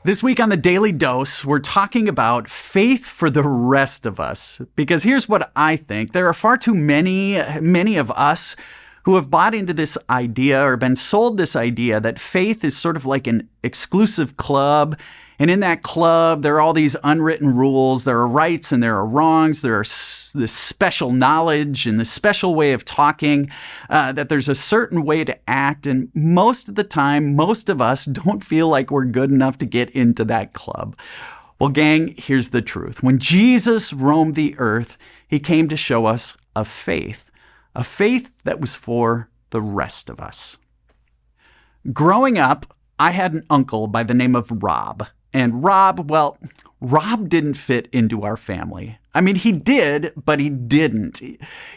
This week on the Daily Dose, we're talking about faith for the rest of us. Because here's what I think. There are far too many of us who have bought into this idea or been sold this idea that faith is sort of like an exclusive club. And in that club, there are all these unwritten rules. There are rights and there are wrongs. There are this special knowledge and this special way of talking, that there's a certain way to act. And most of the time, most of us don't feel like we're good enough to get into that club. Well, gang, here's the truth. When Jesus roamed the earth, he came to show us a faith that was for the rest of us. Growing up, I had an uncle by the name of Rob. And Rob didn't fit into our family. I mean, he did, but he didn't.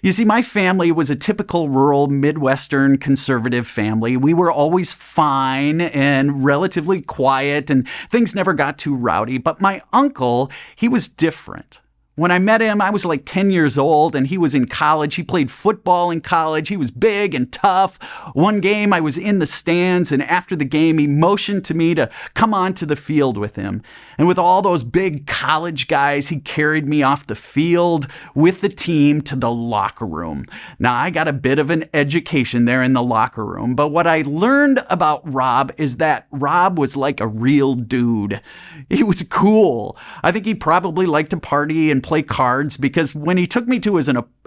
You see, my family was a typical rural Midwestern conservative family. We were always fine and relatively quiet, and things never got too rowdy. But my uncle, he was different. When I met him, I was like 10 years old and he was in college. He played football in college. He was big and tough. One game I was in the stands, and after the game, he motioned to me to come onto the field with him. And with all those big college guys, he carried me off the field with the team to the locker room. Now, I got a bit of an education there in the locker room, but what I learned about Rob is that Rob was like a real dude. He was cool. I think he probably liked to party and play cards, because when he took me to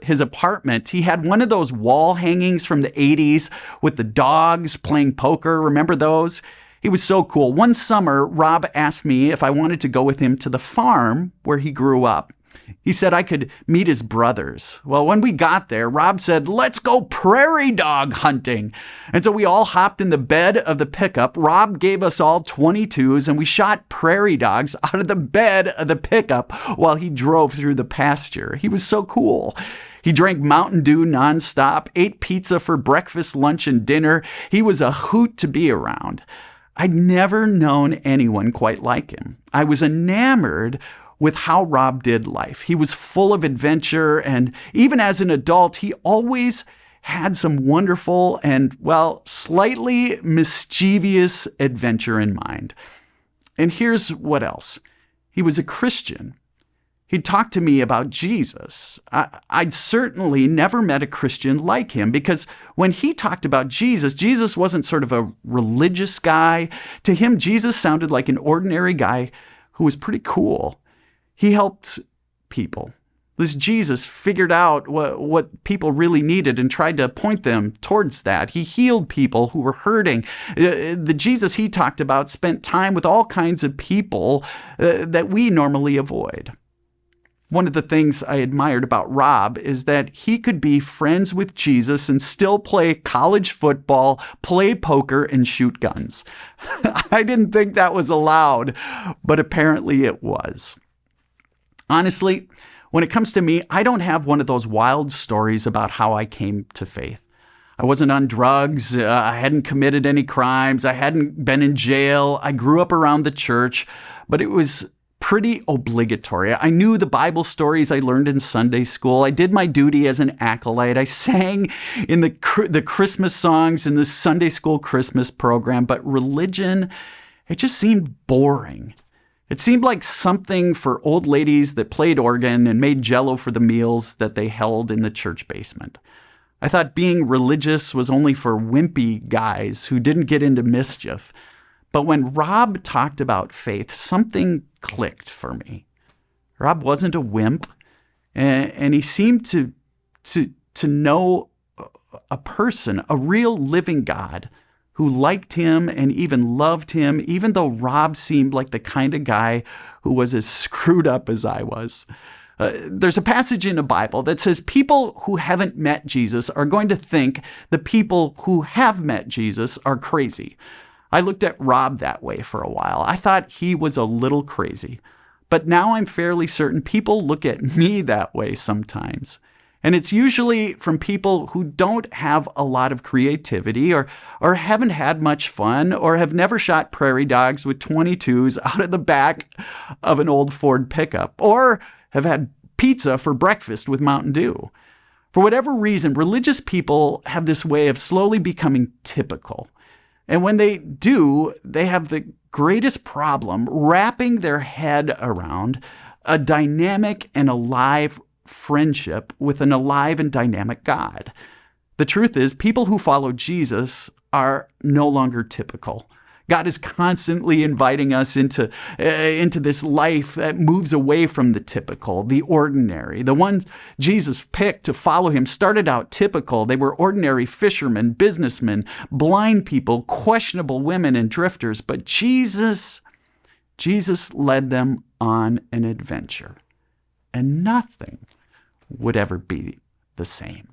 his apartment, he had one of those wall hangings from the 80s with the dogs playing poker. Remember those? He was so cool. One summer, Rob asked me if I wanted to go with him to the farm where he grew up. He said I could meet his brothers. Well, when we got there, Rob said, "Let's go prairie dog hunting." And so we all hopped in the bed of the pickup. Rob gave us all 22s, and we shot prairie dogs out of the bed of the pickup while he drove through the pasture. He was so cool. He drank Mountain Dew nonstop, ate pizza for breakfast, lunch, and dinner. He was a hoot to be around. I'd never known anyone quite like him. I was enamored with how Rob did life. He was full of adventure, and even as an adult, he always had some wonderful and, slightly mischievous adventure in mind. And here's what else. He was a Christian. He'd talked to me about Jesus. I'd certainly never met a Christian like him, because when he talked about Jesus, Jesus wasn't sort of a religious guy. To him, Jesus sounded like an ordinary guy who was pretty cool. He helped people. This Jesus figured out what people really needed and tried to point them towards that. He healed people who were hurting. The Jesus he talked about spent time with all kinds of people that we normally avoid. One of the things I admired about Rob is that he could be friends with Jesus and still play college football, play poker, and shoot guns. I didn't think that was allowed, but apparently it was. Honestly, when it comes to me, I don't have one of those wild stories about how I came to faith. I wasn't on drugs. I hadn't committed any crimes. I hadn't been in jail. I grew up around the church, but it was pretty obligatory. I knew the Bible stories I learned in Sunday school. I did my duty as an acolyte. I sang in the Christmas songs in the Sunday school Christmas program, but religion, it just seemed boring. It seemed like something for old ladies that played organ and made jello for the meals that they held in the church basement. I thought being religious was only for wimpy guys who didn't get into mischief. But when Rob talked about faith, something clicked for me. Rob wasn't a wimp, and he seemed to know a person, a real living God who liked him and even loved him, even though Rob seemed like the kind of guy who was as screwed up as I was. There's a passage in the Bible that says people who haven't met Jesus are going to think the people who have met Jesus are crazy. I looked at Rob that way for a while. I thought he was a little crazy. But now I'm fairly certain people look at me that way sometimes. And it's usually from people who don't have a lot of creativity or haven't had much fun or have never shot prairie dogs with 22s out of the back of an old Ford pickup or have had pizza for breakfast with Mountain Dew. For whatever reason, religious people have this way of slowly becoming typical. And when they do, they have the greatest problem wrapping their head around a dynamic and alive friendship with an alive and dynamic God. The truth is, people who follow Jesus are no longer typical. God is constantly inviting us into this life that moves away from the typical, the ordinary. The ones Jesus picked to follow him started out typical. They were ordinary fishermen, businessmen, blind people, questionable women, and drifters. But Jesus led them on an adventure, and nothing would ever be the same.